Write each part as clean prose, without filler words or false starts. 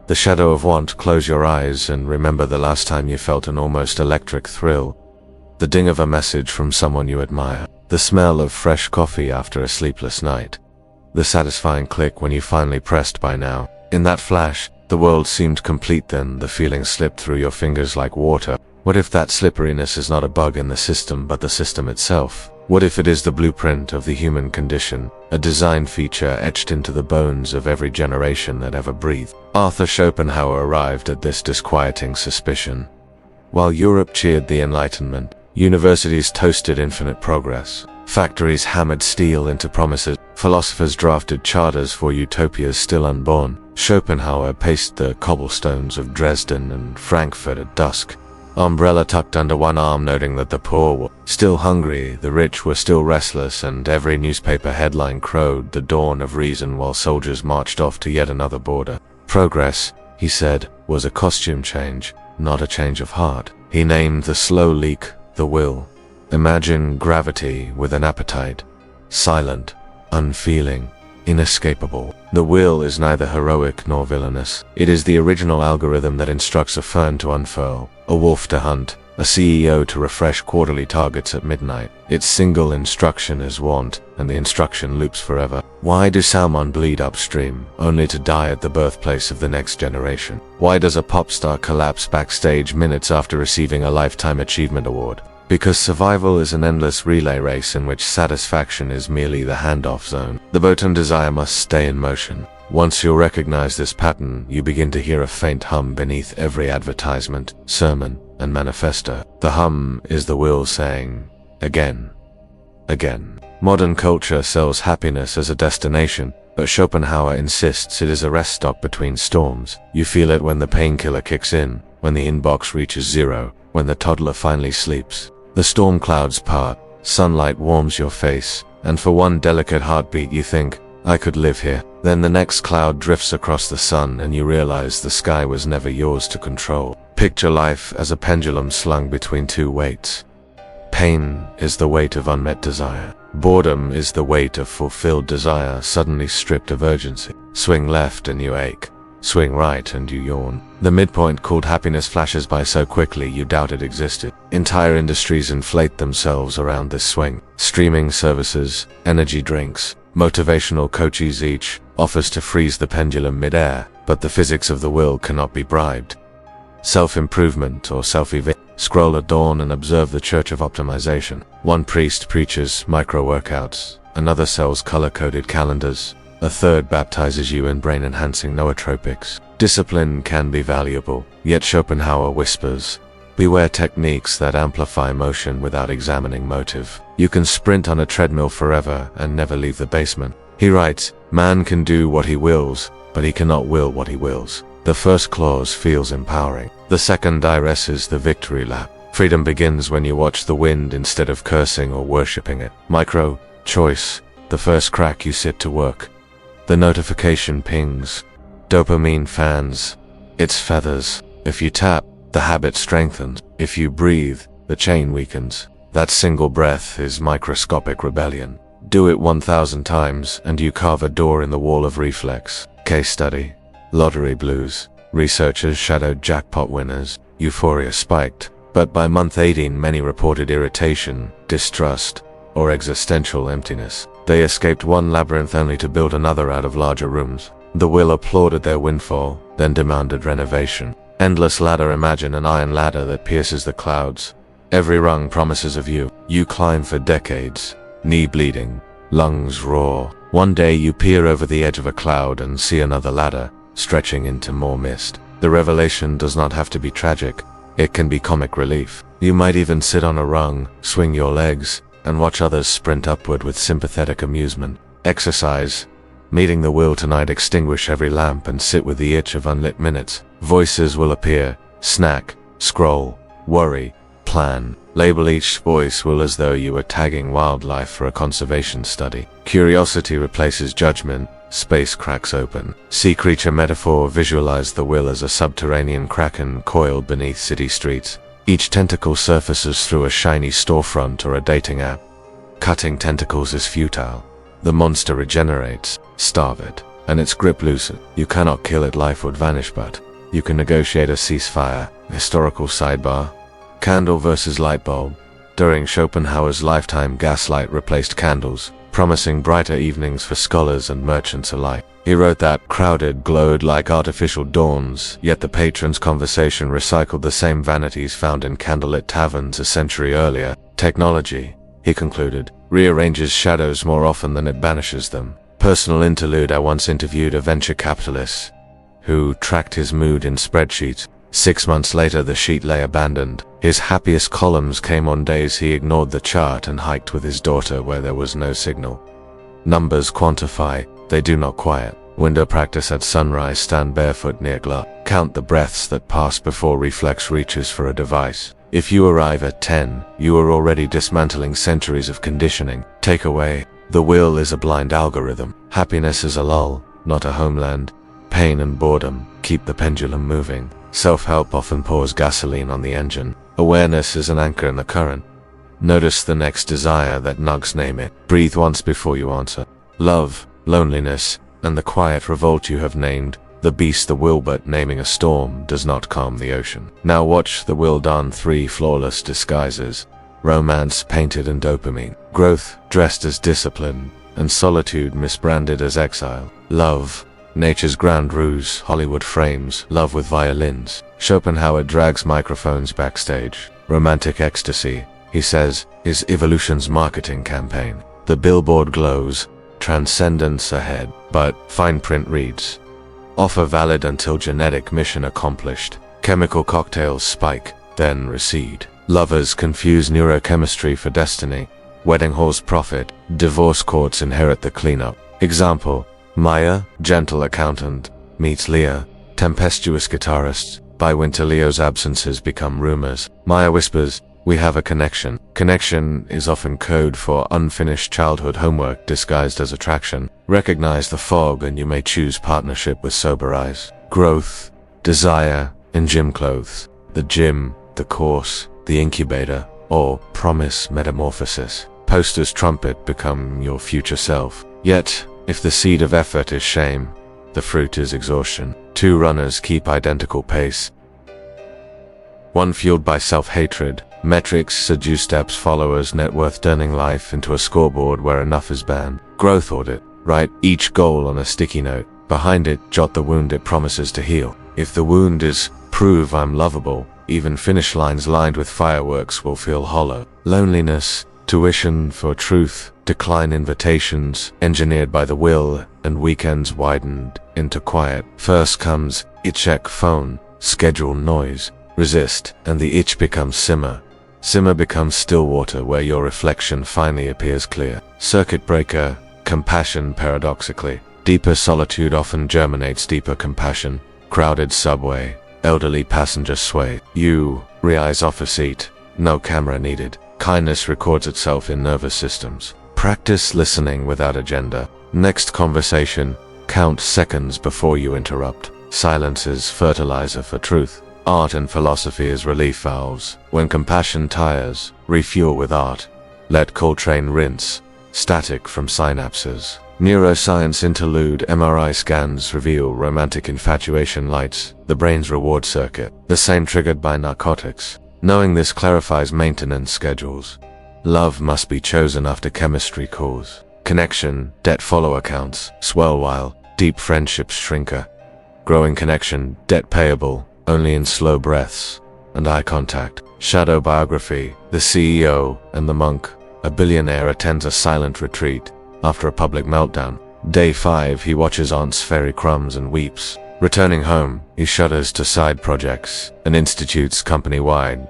The shadow of want. Close your eyes and remember the last time you felt an almost electric thrill. The ding of a message from someone you admire. The smell of fresh coffee after a sleepless night. The satisfying click when you finally pressed buy now. In that flash, the world seemed complete. Then the feeling slipped through your fingers like water. What if that slipperiness is not a bug in the system but the system itself? What if it is the blueprint of the human condition, a design feature etched into the bones of every generation that ever breathed? Arthur Schopenhauer arrived at this disquieting suspicion. While Europe cheered the Enlightenment, universities toasted infinite progress. Factories hammered steel into promises. Philosophers drafted charters for utopias still unborn. Schopenhauer paced the cobblestones of Dresden and Frankfurt at dusk, umbrella tucked under one arm, noting that the poor were still hungry, the rich were still restless, and every newspaper headline crowed the dawn of reason while soldiers marched off to yet another border. Progress, he said, was a costume change, not a change of heart. He named the slow leak the will. Imagine gravity with an appetite, silent, unfeeling, inescapable. The will is neither heroic nor villainous. It is the original algorithm that instructs a fern to unfurl, a wolf to hunt, a CEO to refresh quarterly targets at midnight. Its single instruction is want, and the instruction loops forever. Why do salmon bleed upstream, only to die at the birthplace of the next generation? Why does a pop star collapse backstage minutes after receiving a Lifetime Achievement Award? Because survival is an endless relay race in which satisfaction is merely the handoff zone. The bottom desire must stay in motion. Once you recognize this pattern, you begin to hear a faint hum beneath every advertisement, sermon, and manifesto. The hum is the will saying, again, again. Modern culture sells happiness as a destination, but Schopenhauer insists it is a rest stop between storms. You feel it when the painkiller kicks in, when the inbox reaches zero, when the toddler finally sleeps. The storm clouds part, sunlight warms your face, and for one delicate heartbeat you think, I could live here. Then the next cloud drifts across the sun and you realize the sky was never yours to control. Picture life as a pendulum slung between two weights. Pain is the weight of unmet desire. Boredom is the weight of fulfilled desire suddenly stripped of urgency. Swing left and you ache. Swing right and you yawn. The midpoint called happiness flashes by so quickly you doubt it existed. Entire industries inflate themselves around this swing. Streaming services, energy drinks, motivational coaches, each offers to freeze the pendulum mid-air, but the physics of the will cannot be bribed. Self-improvement or self-evaluation. Scroll at dawn and observe the church of optimization. One priest preaches micro-workouts, another sells color-coded calendars, a third baptizes you in brain-enhancing nootropics. Discipline can be valuable, yet Schopenhauer whispers, beware techniques that amplify motion without examining motive. You can sprint on a treadmill forever and never leave the basement. He writes, man can do what he wills, but he cannot will what he wills. The first clause feels empowering. The second is the victory lap. Freedom begins when you watch the wind instead of cursing or worshipping it. Micro choice. The first crack you sit to work. The notification pings. Dopamine fans its feathers. If you tap, the habit strengthens. If you breathe, the chain weakens. That single breath is microscopic rebellion. Do it 1,000 times and you carve a door in the wall of reflex. Case study. Lottery blues. Researchers shadowed jackpot winners. Euphoria spiked. But by month 18 many reported irritation, distrust, or existential emptiness. They escaped one labyrinth only to build another out of larger rooms. The will applauded their windfall, then demanded renovation. Endless ladder. Imagine an iron ladder that pierces the clouds. Every rung promises a view. You climb for decades, knee bleeding, lungs raw. One day you peer over the edge of a cloud and see another ladder, stretching into more mist. The revelation does not have to be tragic. It can be comic relief. You might even sit on a rung, swing your legs, and watch others sprint upward with sympathetic amusement. Exercise. Meeting the will tonight. Extinguish every lamp and sit with the itch of unlit minutes. Voices will appear. Snack, scroll, worry, plan. Label each voice will as though you were tagging wildlife for a conservation study. Curiosity replaces judgment. Space cracks open. Sea creature metaphor. Visualize the will as a subterranean kraken coiled beneath city streets. Each tentacle surfaces through a shiny storefront or a dating app. Cutting tentacles is futile. The monster regenerates. Starve it. and its grip loosened. You cannot kill it, life would vanish, but you can negotiate a ceasefire. Historical sidebar. Candle versus light bulb. During Schopenhauer's lifetime, gaslight replaced candles, promising brighter evenings for scholars and merchants alike. He wrote that crowded glowed like artificial dawns, yet the patron's conversation recycled the same vanities found in candlelit taverns a century earlier. Technology, he concluded, rearranges shadows more often than it banishes them. Personal interlude. I once interviewed a venture capitalist who tracked his mood in spreadsheets. 6 months later, the sheet lay abandoned. His happiest columns came on days he ignored the chart and hiked with his daughter where there was no signal. Numbers quantify, they do not quiet. Window practice at sunrise. Stand barefoot near glass. Count the breaths that pass before reflex reaches for a device. If you arrive at 10, you are already dismantling centuries of conditioning. Takeaway: the will is a blind algorithm. Happiness is a lull, not a homeland. Pain and boredom keep the pendulum moving. Self-help often pours gasoline on the engine. Awareness is an anchor in the current. Notice the next desire that nugs. Name it. Breathe once before you answer. Love, loneliness, and the quiet revolt you have named the beast the will, but naming a storm does not calm the ocean. Now watch the will don 3 flawless disguises. Romance painted in dopamine. Growth dressed as discipline, and solitude misbranded as exile. Love, nature's grand ruse. Hollywood frames love with violins. Schopenhauer drags microphones backstage. Romantic ecstasy, he says, is evolution's marketing campaign. The billboard glows, transcendence ahead, but fine print reads, offer valid until genetic mission accomplished. Chemical cocktails spike, then recede. Lovers confuse neurochemistry for destiny. Wedding halls profit, divorce courts inherit the cleanup. Example: Maya, gentle accountant, meets Leah, tempestuous guitarist. By winter, Leo's absences become rumors. Maya whispers, "We have a connection." Connection is often code for unfinished childhood homework disguised as attraction. Recognize the fog and you may choose partnership with sober eyes. Growth, desire, in gym clothes. The gym, the course, the incubator, or promise metamorphosis. Posters trumpet become your future self. Yet, if the seed of effort is shame, the fruit is exhaustion. 2 runners keep identical pace. One fueled by self-hatred. Metrics seduce steps followers. Net worth turning life into a scoreboard where enough is banned. Growth audit. Write each goal on a sticky note. Behind it, jot the wound it promises to heal. If the wound is prove I'm lovable, even finish lines lined with fireworks will feel hollow. Loneliness, tuition for truth. Decline invitations, engineered by the will, and weekends widened into quiet. First comes, check phone, schedule noise, resist, and the itch becomes simmer. Simmer becomes still water where your reflection finally appears clear. Circuit breaker, compassion paradoxically. Deeper solitude often germinates deeper compassion. Crowded subway, elderly passenger sway. You, reeyes off a seat, no camera needed. Kindness records itself in nervous systems. Practice listening without agenda. Next conversation, count seconds before you interrupt. Silence is fertilizer for truth. Art and philosophy is relief valves. When compassion tires, refuel with art. Let Coltrane rinse, static from synapses. Neuroscience interlude. MRI scans reveal romantic infatuation lights the brain's reward circuit, the same triggered by narcotics. Knowing this clarifies maintenance schedules. Love must be chosen after chemistry calls. Connection, debt follow accounts, swell while deep friendships shrinker. Growing connection, debt payable, only in slow breaths and eye contact. Shadow biography, the CEO and the monk. A billionaire attends a silent retreat after a public meltdown. Day 5, he watches aunt's fairy crumbs and weeps. Returning home, he shudders to side projects and institutes company-wide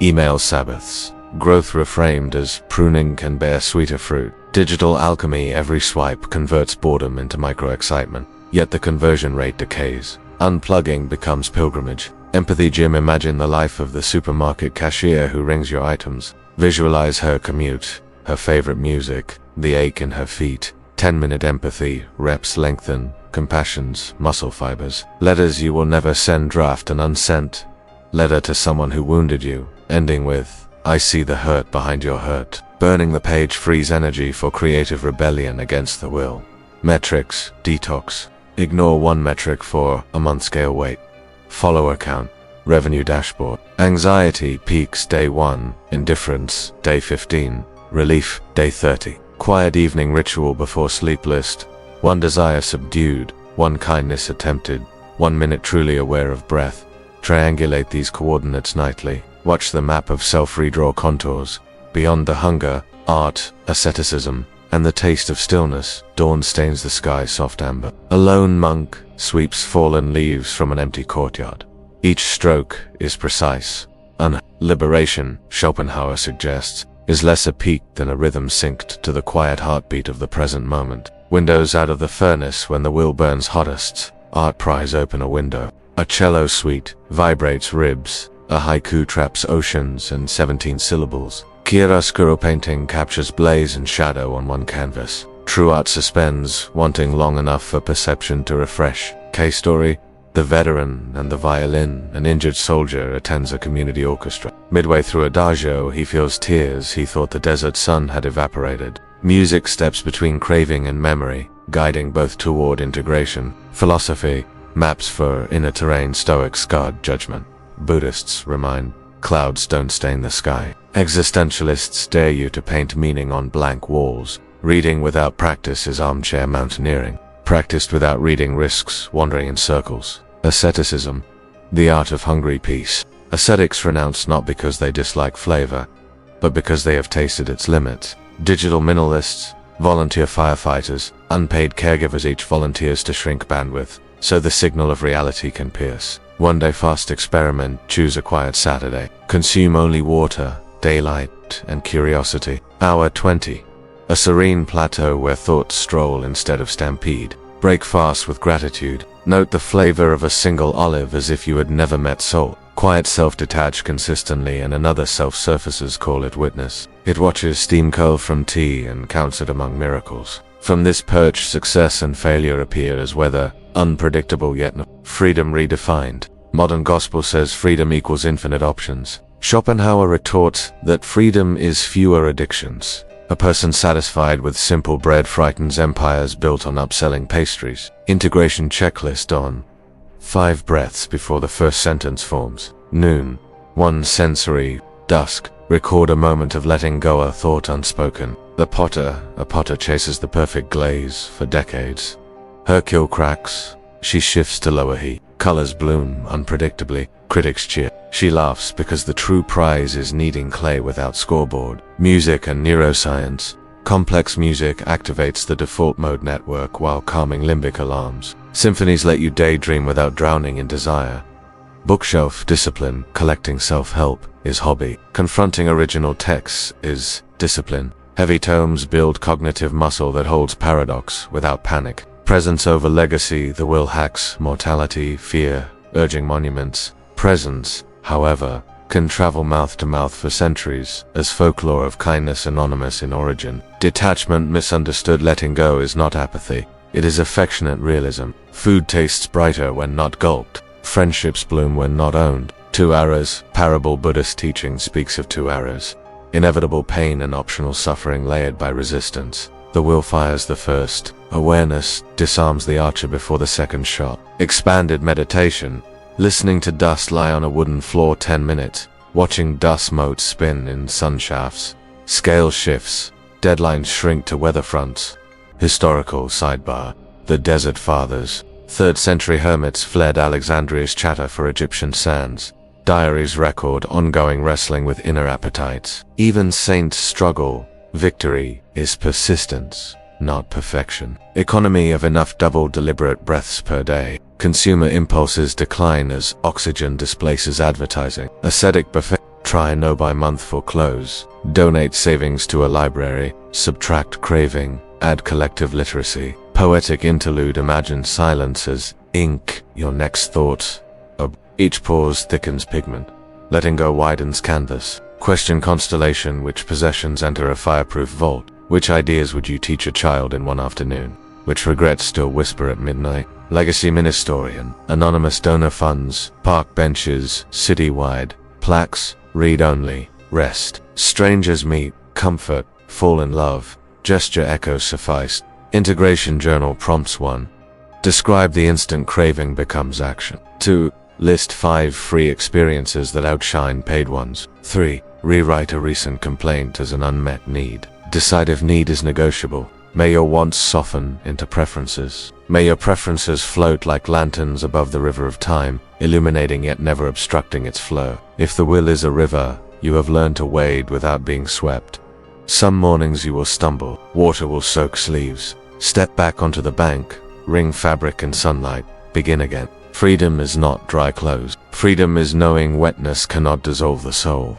email sabbaths. Growth reframed as pruning can bear sweeter fruit. Digital alchemy, every swipe converts boredom into micro-excitement, yet the conversion rate decays. Unplugging becomes pilgrimage. Empathy gym, imagine the life of the supermarket cashier who rings your items. Visualize her commute, her favorite music, the ache in her feet. 10-minute empathy, reps lengthen, compassion's muscle fibers. Letters you will never send, draft and unsent. Letter to someone who wounded you, ending with, I see the hurt behind your hurt. Burning the page frees energy for creative rebellion against the will. Metrics, detox. Ignore one metric for a month scale weight. Follower count. Revenue dashboard. Anxiety peaks day 1. Indifference day 15. Relief day 30. Quiet evening ritual before sleep list. 1 desire subdued. 1 kindness attempted. 1 minute truly aware of breath. Triangulate these coordinates nightly. Watch the map of self redraw contours. Beyond the hunger, art, asceticism, and the taste of stillness, dawn stains the sky soft amber. A lone monk sweeps fallen leaves from an empty courtyard. Each stroke is precise. Liberation, Schopenhauer suggests, is less a peak than a rhythm synced to the quiet heartbeat of the present moment. Windows out of the furnace when the will burns hottest. Art pries open a window. A cello suite vibrates ribs. A haiku traps oceans and 17 syllables. Chiaroscuro painting captures blaze and shadow on one canvas. True art suspends, wanting long enough for perception to refresh. Case story: the veteran and the violin, an injured soldier, attends a community orchestra. Midway through Adagio, he feels tears. He thought the desert sun had evaporated. Music steps between craving and memory, guiding both toward integration. Philosophy: maps for inner terrain. Stoics guard judgment. Buddhists remind, clouds don't stain the sky. Existentialists dare you to paint meaning on blank walls. Reading without practice is armchair mountaineering. Practiced without reading risks wandering in circles. Asceticism, the art of hungry peace. Ascetics renounce not because they dislike flavor, but because they have tasted its limits. Digital minimalists, volunteer firefighters, unpaid caregivers each volunteers to shrink bandwidth, so the signal of reality can pierce. One-day fast experiment, choose a quiet Saturday. Consume only water, daylight, and curiosity. Hour 20. A serene plateau where thoughts stroll instead of stampede. Break fast with gratitude. Note the flavor of a single olive as if you had never met salt. Quiet self-detach consistently and another self surfaces, call it witness. It watches steam curl from tea and counts it among miracles. From this perch, success and failure appear as weather, unpredictable yet freedom redefined. Modern gospel says freedom equals infinite options. Schopenhauer retorts that freedom is fewer addictions. A person satisfied with simple bread frightens empires built on upselling pastries. Integration checklist on 5 breaths before the first sentence forms. Noon. 1 sensory. Dusk. Record a moment of letting go a thought unspoken. A potter chases the perfect glaze for decades. Hercule cracks. She shifts to lower heat. Colors bloom unpredictably. Critics cheer. She laughs because the true prize is kneading clay without scoreboard. Music and neuroscience. Complex music activates the default mode network while calming limbic alarms. Symphonies let you daydream without drowning in desire. Bookshelf discipline. Collecting self-help is hobby. Confronting original texts is discipline. Heavy tomes build cognitive muscle that holds paradox without panic. Presence over legacy. The will hacks mortality, fear, urging monuments. Presence, however, can travel mouth to mouth for centuries, as folklore of kindness anonymous in origin. Detachment misunderstood. Letting go is not apathy. It is affectionate realism. Food tastes brighter when not gulped. Friendships bloom when not owned. 2 arrows. Parable Buddhist teaching speaks of 2 arrows. Inevitable pain and optional suffering layered by resistance. The will fires the first. Awareness disarms the archer before the second shot. Expanded meditation. Listening to dust lie on a wooden floor 10 minutes. Watching dust motes spin in sun shafts. Scale shifts. Deadlines shrink to weather fronts. Historical sidebar. The Desert Fathers. 3rd century hermits fled Alexandria's chatter for Egyptian sands. Diaries record ongoing wrestling with inner appetites. Even saints struggle. Victory is persistence, not perfection. Economy of enough double deliberate breaths per day. Consumer impulses decline as oxygen displaces advertising. Ascetic buffet. Try no by month for clothes. Donate savings to a library. Subtract craving. Add collective literacy. Poetic interlude. Imagine silence as ink. Your next thought. Each pause thickens pigment. Letting go widens canvas. Question constellation. Which possessions enter a fireproof vault? Which ideas would you teach a child in one afternoon? Which regrets still whisper at midnight? Legacy ministorian. Anonymous donor funds. Park benches. Citywide. Plaques. Read only. Rest. Strangers meet. Comfort. Fall in love. Gesture echo sufficed. Integration journal prompts 1. Describe the instant craving becomes action. 2. List 5 free experiences that outshine paid ones. 3. Rewrite a recent complaint as an unmet need. Decide if need is negotiable. May your wants soften into preferences. May your preferences float like lanterns above the river of time, illuminating yet never obstructing its flow. If the will is a river, you have learned to wade without being swept. Some mornings you will stumble, water will soak sleeves. Step back onto the bank, wring fabric in sunlight, begin again. Freedom is not dry clothes. Freedom is knowing wetness cannot dissolve the soul.